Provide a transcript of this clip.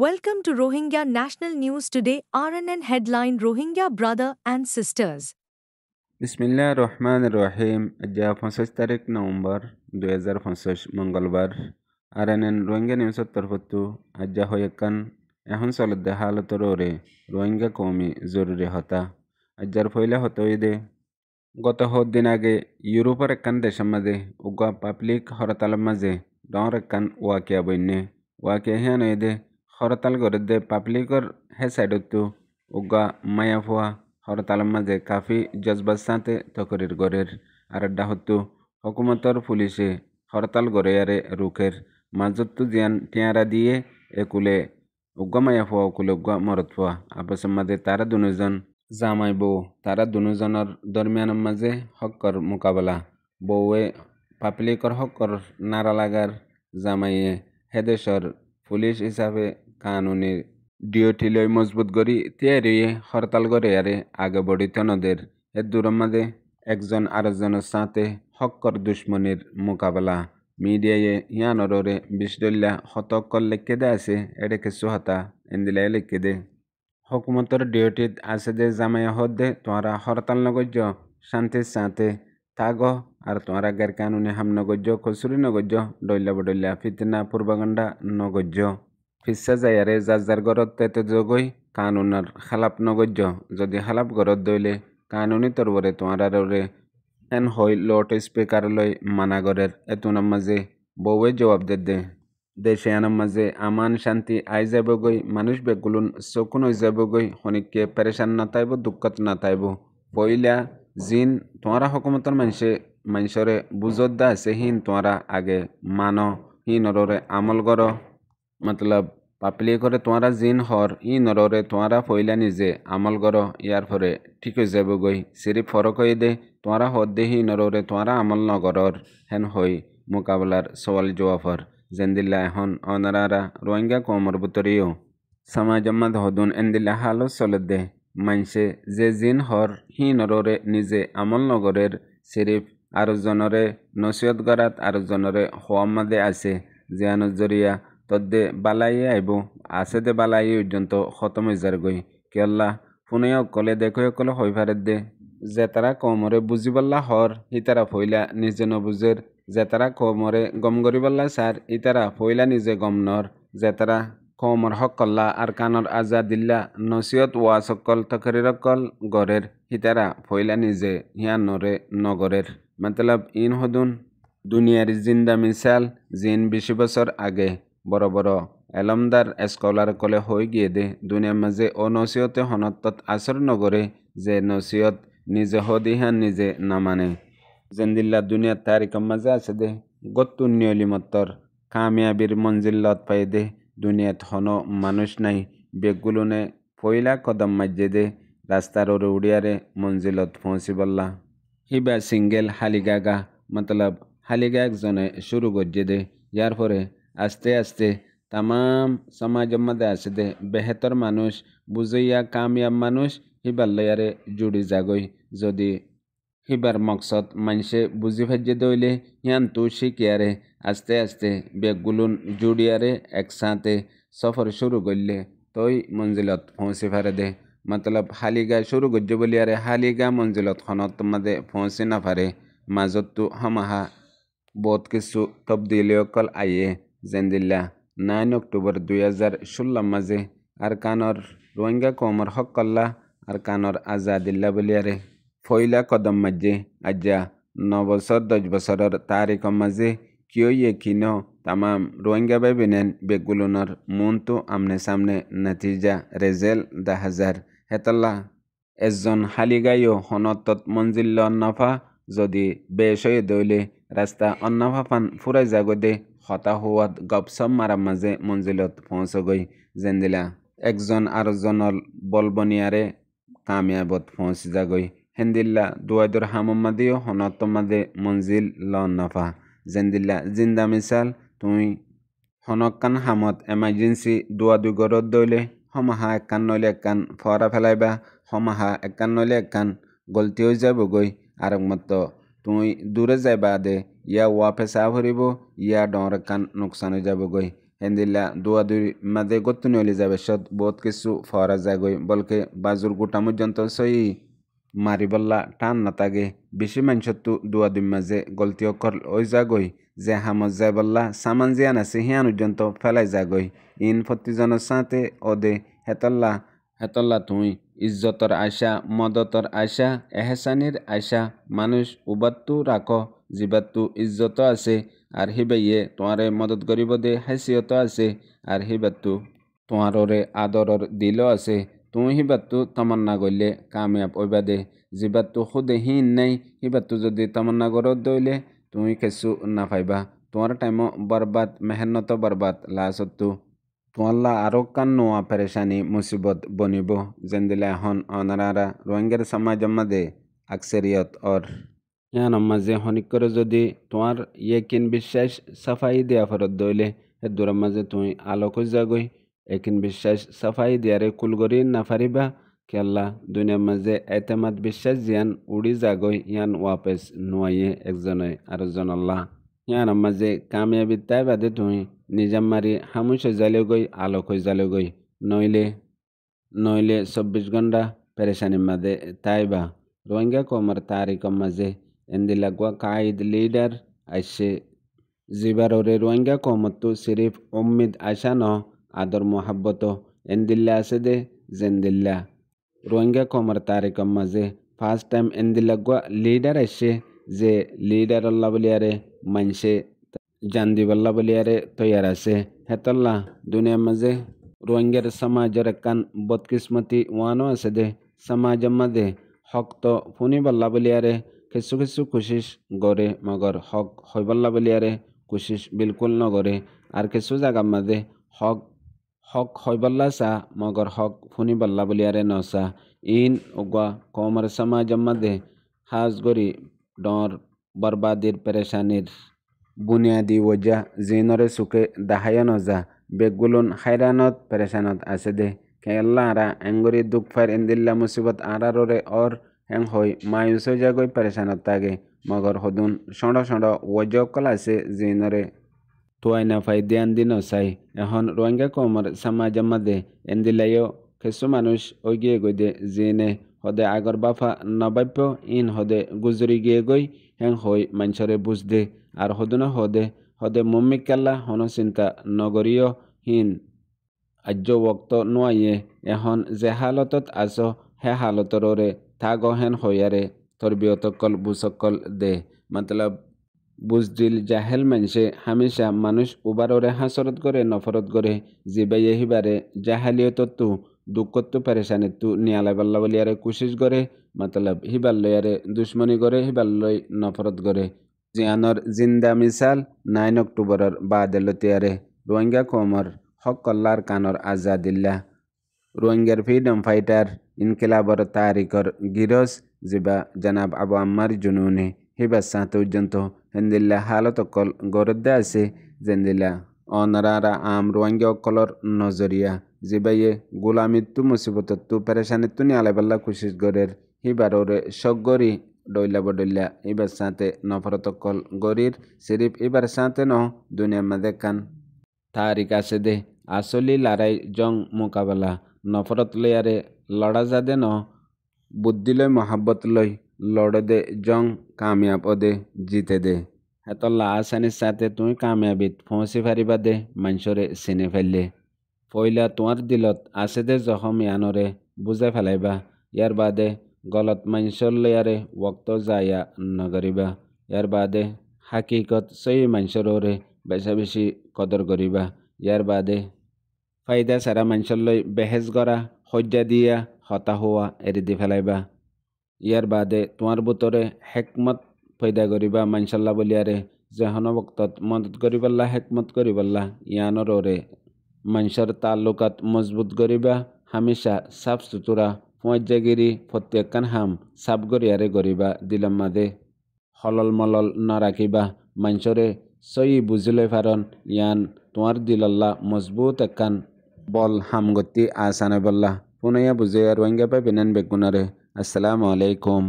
Welcome to Rohingya National News Today. RNN headline: Rohingya brother and sisters. বিসমিল্লাহ রহমান রহিম আজ্জা 25 তারিখ November 2025 মঙ্গলবার RNN Rohingya নিউজের তরফতু আজ্জা হয়েকান এখন চলতে হালতর ওরে রোহিঙ্গা কৌমি জরুরি হতা আজ্জার ফইলা হতইদে গত দিন আগে ইউরোপের একখান দেশের মাঝে উগা পাবলিক হরতালের মাঝে ডর একখান ওয়াকিয়া বন্যে ওয়াকিয়া হিয়ান দে হরতাল করে দে পাবলিকর হে সাইডতো উগা মায়া ফুয়া হরতালের মাঝে কাফি জজবাত সাথে তকরির গড়ের আর ডাহতো হকুমতর পুলিশে হরতাল গড়ে আরে রুখের মাজতো জিয়ান টিয়ারা দিয়ে একুলে উগা মায়া ফুয়া উকুলে উগা মরত ফুয়া আপসের মাঝে তারা দুজন জামাই বউ তারা দুজনের দরমিয়ানের মাঝে হক্কর মোকাবেলা বউয়ে পাবলিকর হক্কর নারা লাগার জামাইয়ে হেদেশর পুলিশ হিসাবে কানুনি ডিউটি লই মজবুত করি তিয়ারিয়ে হরতাল করে আরে আগে বড়িত নদের এ দূরের মাঝে একজন আরেকজনের সাথে হক্কর দুশ্মনির মোকাবেলা মিডিয়ায়ে ইয়ানরে বিশদল্লা হতক্কর লেখকে দে আছে এডে কিছু হতা এন্দিলাই লেখকে দে হকুমতর ডিউটিত আছে যে জামাইয়া হদ্দে তোমরা হরতাল নগর্য শান্তির সাথে থাগ আর তোমরা গের কানুনি হাম নগর্য কসুরি নগর্য ডইলা বডইলা ফিতনা পূর্বগণ্ডা নগর্য ফিসা যায়ারে যার যার গরত তেতে যোগই কানুনার খালাপ নগর্য যদি খালাপ গরত দইলে কানুনি তরবরে তোমরা রে এন হই লোট স্পিকার লই মানাগরের এতুনার মাঝে বউয়ে জবাব দে দেশে আনার মাঝে আমান শান্তি আই যাবগৈ মানুষ বেগুলুন চকুন হয়ে যাবগৈ শনিককে পেরেশান না তাইব দুঃখত না তাইব পইলা জিন তোমারা হকুমতর মানুষরে বুঝত দা আছে হিন তোমারা আগে মানো হি নররে আমল কর মতলব পাপলি করে তোমারা জিন হর ই নররে তোমারা পইলা নিজে আমল কর ইয়ার পরে ঠিক হয়ে যাবগৈ সিরিফ ফরক হয়ে দে তোমারা হদ দে হি নররে তোমারা আমল নগরর হেন হই মোকাবেলার সওয়াল জবাফর জেন্দিল্লা এখন অনারারা রোহিঙ্গা কমর বুতরিও সমাজম্মদ হদুন এন্দিল্লা হালো চলদে মানসে যে জিন হর হি নররে নিজে আমল নগরের সিরিফ আরো জনরে নসিহত গরাত আরো জনরে হোয়াম্মাদে আছে জিয়ানুর জরিয়া তদ্দে বালাই আইব আছে দে বালাই পর্যন্ত খতম হয়ে যার গই কেল্লা ফোনে অকলে দেখো অকলে হই ফারের দে যে তারা কমরে বুঝিবল্লা হর হিতারা ফইলা নিজে নবুজের যে তারা কমরে গম করিবল্লা সার ইতারা ফইলা নিজে গম নর যে তারা কমর হকল্লা আর কানর আজাদিল্লা নসিয়ত ওয়া সকল তকরিরকল গরের হিতারা ফইলা নিজে হিয়া নরে নগরের মতলব ইন হদুন দুনিয়ার জিন্দা মিসাল জিন 20 বছর আগে বড় বড় এলমদার স্কলার কলে হয়ে গিয়ে দে দুনিয়ার মাঝে ও নসিহতে হনত্তত আসর নগরে যে নসিহত নিজে হদিহান নিজে না মানে জেন্দিল্লা দুনিয়ার তারিখের মাঝে আছে দে গত্তু নিয়লিমত্তর কামিয়াবির মঞ্জিল্লত পাই দে দুনিয়াত হন মানুষ নাই বেগগুলোনে পয়লা কদম মাজ্জে দে রাস্তার ওরে উড়িয়ারে মঞ্জিলত পৌঁছিবল্লা হিবা সিঙ্গেল হালিগাগা মতলব হালিগা একজনে শুরু গজ্জে দে ইয়ার পরে আস্তে আস্তে তামাম সমাজের মধ্যে আছে দে বেহেতর মানুষ বুঝইয়া কামিয়াব মানুষ হিবার লয়ারে জুড়ি যাগই যদি হিবার মকসদ মানুষে বুঝি ভাজ্যে দইলে হিয়ান তু শিখিয়ারে আস্তে আস্তে বেগগুলুন জুড়িয়ারে একসাথে সফর শুরু করলে তই মঞ্জিলত পৌঁছে ফারে দে মতলব হালিগা শুরু গজ্য বলিয়ারে হালিগা মঞ্জিলত খনত মাদে পৌঁছে না পারে মাজতো হমাহা বহুত কিছু তবদিলিয়কল আইয়ে জেন্দিল্লা 9 অক্টোবর 2016 মাঝে আর কানর রোহিঙ্গা কমর হকল্লা আর কানর আজাদিল্লা বলিয়ারে ফইলা কদম মাঝে আজ্জা 9 বছর 10 বছরের তারিখ মাঝে কিয় কিনো তামাম রোহিঙ্গা বেবিনেন বেগুলুনর মুনতু আমনে সামনে নতিজা রেজেল 10,000 হেতল্লা এজন হালিগাইও হনতত মঞ্জিল্ল নফা যদি বেশ হয়ে দইলে রাস্তা অন্নভাফান ফুরাই যাগদে হতা হওয়াত গপসপ মারা মাঝে মঞ্জিলত পৌঁছগই জেন্দিলা একজন আরেকজনের বলবনিয়ারে কামিয়াবত পৌঁছে যাগই হেন্দিল্লা দুয়াইদর হামমাদিও হনত মাদে মঞ্জিল লন্নফা জেন্দিল্লা জিন্দা মিসাল তুই হনকান হামত এমার্জেন্সি দুয়া দুগরত দইলে হমাহা একান নইলে একান ফরা ফেলাইবা হমাহা একান নইলে একান গলতি হয়ে যাবগই আর মত তুই দূরে যাইবা দে ইয়া ওয়া পেশা ভরিব ইয়া ডর একান নোকসান হয়ে যাবগই হেন্দিল্লা দুয়াদুই মাঝে গত্তুনি অলি যাবে সত বহুত কিছু ফরা যাগই বলকে বাজুর গোটা পর্যন্ত সই মারিবল্লা টান না তাগে বেশি মানুষত্তু দুয়াদুই মাঝে গলতি অকর ওই যাগই যে হামত যায় বল্লা সামান জিয়ান আছে হিয়ান পর্যন্ত ফেলাই যাগই ইন প্রতিজনের সাথে ওদে হেতল্লা তুই ইজ্জতর আশা মদতর আশা এহসানির আশা মানুষ উবাত্তু রাখ জিবাত্তু ইজ্জত আছে আর হিবাইয়ে তোমারে মদত করিব দে হাসিয়ত আছে আর হিবাত্তু তোমাররে আদরর দিল আছে তুই হিবাত্তু তমন্না করলে কামিয়াব ওইবা দে জিবাত্তু খুদে হিন নাই হিবাত্তু যদি তমন্না করত দইলে তুই কিছু না পাইবা তোমার টাইমও বরবাদ মেহনত বরবাদ লাসত্তু তোমাল্লা আরো কান নোয়া পেরেশানি মুসিবত বনিব জেন্দিলে এখন অনারারা রোহিঙ্গার সমাজের মধ্যে আকসেরিয়ত অর ইয়ান মাঝে হনিক করে যদি তোমার ইয়েকিন বিশ্বাস সাফাই দেয়া ফরত দইলে এর দূরের মাঝে তুমি আলো খুঁজা গই একিন বিশ্বাস সাফাই দিয়ারে কুলগরি না ফারিবা কেল্লা দুনিয়ার মাঝে এতেমাদ বিশ্বাস জিয়ান উড়ি যাগই ইয়ান ওয়াপেস নোয়াইয়ে একজনে আরেকজন আল্লাহ ইয়ান মাঝে কামিয়াবি তাই বাদে তুমি নিজাম মারি হামুস জালে গই আলো খুঁজালে গই নইলে 24 ঘন্টা পেরেশানির মাঝে তাইবা রোহিঙ্গা কমর তারিখের মাঝে এন্দিলাগুয়া কাইদ লিডার আইসে জিবাররে রোহিঙ্গা কমতো সিরিফ উম্মিদ আশা ন আদর মোহাব্বত এন্দিল্লা আছে দে জেন্দিল্লা রোহিঙ্গা কমর তারিখের মাঝে ফার্স্ট টাইম এন্দিলাগুয়া লিডার আইসে যে লিডার আল্লাহ বলিয়ারে মানসে জান্দিবাল্লা বলিয়ারে তৈয়ার আছে হেতল্লা দুনিয়ার মাঝে রোহিঙ্গার সমাজের কান বদকিসমতি ওয়ানো আছে দে সমাজের মাঝে হক তো ফুনি বল্লা বলিয়ারে কিছু কোশিশ গড়ে মগর হক হইবল্লা বলিয়ারে কোশিশ বিলকুল নগরে আর কিছু জায়গার মাঝে হক হইবল্লা চা মগর হক ফুনি বল্লা বলিয়ারে নসা ইন উগা কমর সমাজের মাঝে হাজ গরি ডর বরবাদির পেরেশানির বুনিয়াদি ওজা জিনরে সুখে দাহায় নজা বেগুলুন হাইরানত পেরেশানত আছে দে কেল্লা আরা এঙ্গরি দুঃখ ফার ইন্দিল্লা মুসিবত আরারে অর হেং হই মায়ুস হয়ে যাগই পেরেশানত তাগে মগর হদুন সঁড় ওজকল আছে জিনরে তুয়াই না ফাই দিয়ান দিন চাই এখন রোহিঙ্গা কমর সমাজের মাঝে এন্দিলাইও কিছু মানুষ ওই গিয়ে গই দে জিনে হদে আগর বাফা নবাব্য ইন হদে গুজরি গিয়ে গই হেং হই মানুষরে বুঝ দে আর হদুনা হদে মুম্মিক কাল্লা হন চিন্তা নগরীয় হিন আজ্য ওক্ত নোয়াইয়ে এখন যে হালতত আছ হে হালতরে থাগ হেন হইয়ারে তরবিয়তকল বুসকল দে মতলব বুজদিল জাহেল মানুষে হামেশা মানুষ উবাররে হাসরত করে নফরত করে জিবাইয়ে হিবারে জাহালিয়তত্তু দুঃখত্তু পেরেশানিত্তু নিয়ালাই বাল্লা বলিয়ারে কুশিস করে মতলব হিবার লয়ারে দুশ্মনী করে হিবার লই নফরত করে জিয়ানর জিন্দা মিসাল 9 অক্টোবরের বাদেলতিয়ারে রোহিঙ্গা কমর হক কল্লার কানর আজাদিল্লা রোহিঙ্গার ফ্রিডম ফাইটার ইনকিলাবর তারিখর গিরস জিবা জনাব আবু আম্মার জুনুনে হিবা সাঁত পর্যন্ত হেন্দিল্লা হালত অকল গরদ্দে আছে জেন্দিল্লা অনরারা আম রোহিঙ্গা অকলর নজরিয়া জিবাইয়ে গোলামিত্তু মুসিবতত্তু পেরেশানিত্তু নিয়ালাইবাল্লা কুশিস গরের হিবাররে সগরি ডইলা বডইলা এবার সাথে নফরত কল গরির সিরিফ এবার সাথে ন দুনিয়ার মাঝে কান তারিখ আছে দে আসলি লড়াই জং মোকাবেলা নফরত লয়ারে লড়া যাদে ন বুদ্ধি লই মহাব্বত লই লড়ে দে জং কামিয়াব দে জিতে দে হেতল্লা আসানির সাথে তুই কামিয়াবিত পৌঁছি ফারিবা দে মানুষরে চিনে ফেললে পইলা তোমার দিলত আছে দে জখম ইয়ানরে বুঝে ফেলাইবা ইয়ার বাদে গলত মানুষর লয়ারে ওক্ত যায়া নগরিবা ইয়ার বাদে হাকিকত সই মানুষরে বেশি কদর করিবা ইয়ার বাদে ফাইদা সারা মানুষর লই বেহেজ করা হজ্জা দিয়া হতা হওয়া এরি দি ফেলাইবা ইয়ার বাদে তোমার বুতরে হেকমত পয়দা করিবা মানসাল্লাহ বলিয়ারে যেহন বক্তত মদত করিবাল্লা হেকমত করিবাল্লা ইয়ানরে মানুষের তাল্লুকাত মজবুত করিবা হামেশা সাফ সুতরা পয়জাগিরি প্রত্যেকখান হাম সাফ গরিয়ারে গরিবা দিলাম মাদে হলল মলল না রাখিবা মানুষরে সই বুঝিলে ফারন ইয়ান তোমার দিলাল্লা মজবুত একখান বল হামগতি আসানে বল্লা পুনয়া বুঝে আর ওয়াঙ্গা পাই বেনেন বেগুনারে আসসালামু আলাইকুম।